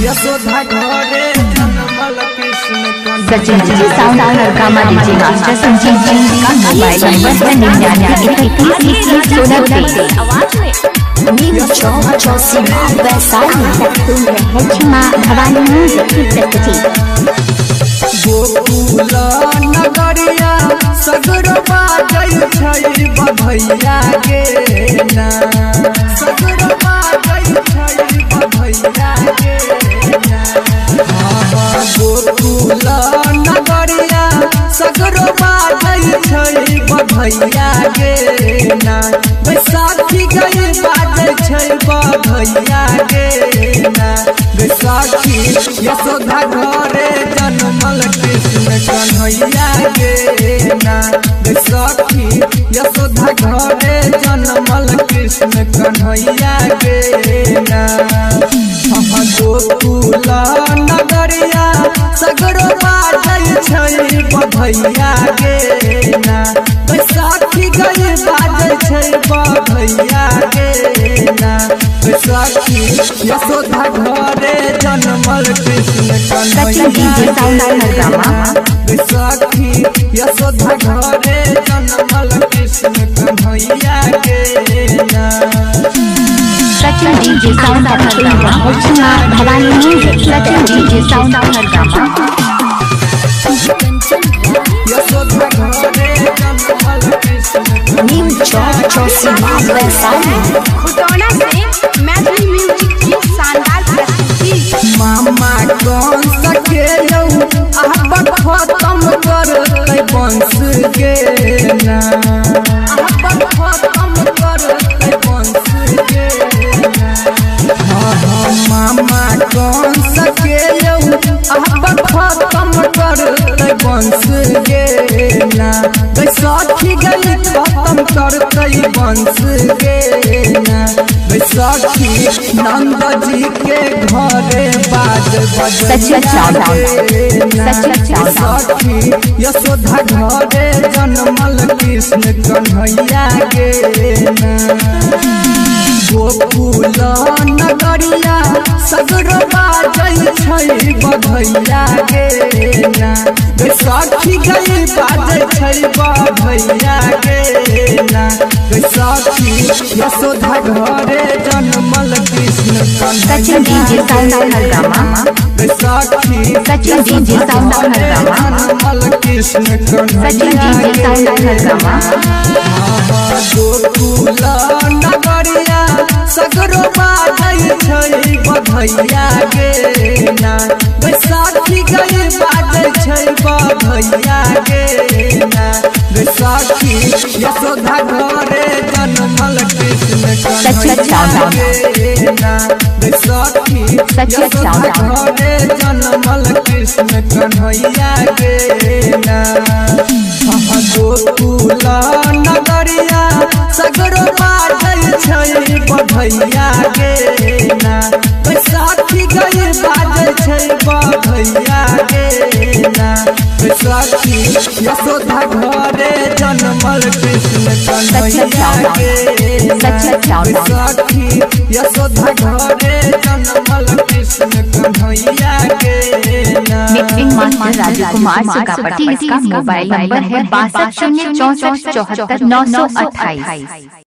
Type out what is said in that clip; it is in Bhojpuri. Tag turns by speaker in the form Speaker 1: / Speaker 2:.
Speaker 1: यशोदा घरे जन्मल कृष्ण
Speaker 2: सचिन जी साउंड गामा डीजे मास्टर संजीव जी का मोबाइल नंबर है 99 वैशाली मां भवानी म्यूजिक की प्रस्तुति।
Speaker 1: गोकुल नगरिया सगरो बाजै छै बधैया गे ना, सगरो बाजै छै बधैया गे ना। गोकुल नगरिया सगरो बाजै छै बधैया गे ना, बैसाखी गई बाजै छै बधैया गे ना। बैसाखी यशोदा घरे जन्मल कृष्ण कन्हैया गे ना, बैसाखी यशोदा घरे जन्मल कृष्ण कन्हैया गे ना। गोकुल नगरिया सगरो बाजै छै बधैया गे ना, बैसाखी गई बाजै छै बधैया गे ना। बैसाखी यशोदा घरे जन्मल कृष्ण कन्हैया गे ना, बैसाखी यशोदा घरे जन्मल कृष्ण कन्हैया गे ना।
Speaker 2: Sachin DJ sound Bhavani music, Sachin DJ sound
Speaker 1: Yashoda घरे जन्मल कृष्ण
Speaker 2: वैशाली
Speaker 3: खुटौना से मैथिली म्यूजिक की शानदार प्रस्तुति।
Speaker 1: मामा कौन सके अब खत्म कर बंस गे ना, अब खत्म कर बंस गे ना। मामा कौन सके अब खत्म कर बंस गे ना, बैसाखी गई खत्म करते बंस गे ना। बैसाखी नंद जी के घरे बाज बजैया गे ना, बैसाखी यशोदा घरे जन्मल कृष्ण कन्हैया गे ना। गोकुल नगरिया सगरो बाजै छै बधैया गे ना, बैसाखी गई बाजै छै बधैया गे ना। बैसाखी यशोदा घरे जन्मल कृष्ण कन्हैया गे ना, बैसाखी यशोदा घरे जन्मल कृष्ण कन्हैया गे ना। गोकुल नगरिया सगरो बाजै छै बधैया गे ना, बैसाखी गई बाजै छै बधैया गे ना। बैसाखी यशोदा घरे जन्मल कृष्ण कन्हैया गे ना, बैसाखी यशोदा घरे जन्मल कृष्ण कन्हैया गे ना। गोकुल नगरिया सगरो बाजै छै बधैया गे ना, बैसाखी गई बाजै छै बधैया गे ना। बैसाखी यशोदा घरे जन्मल कृष्ण कन्हैया गे ना, बैसाखी यशोदा घरे जन्मल कृष्ण कन्हैया गे ना।
Speaker 2: मिक्सिंग मास्टर राजकुमार सुकापटी, इसका मोबाइल नंबर है 62 064 74 928।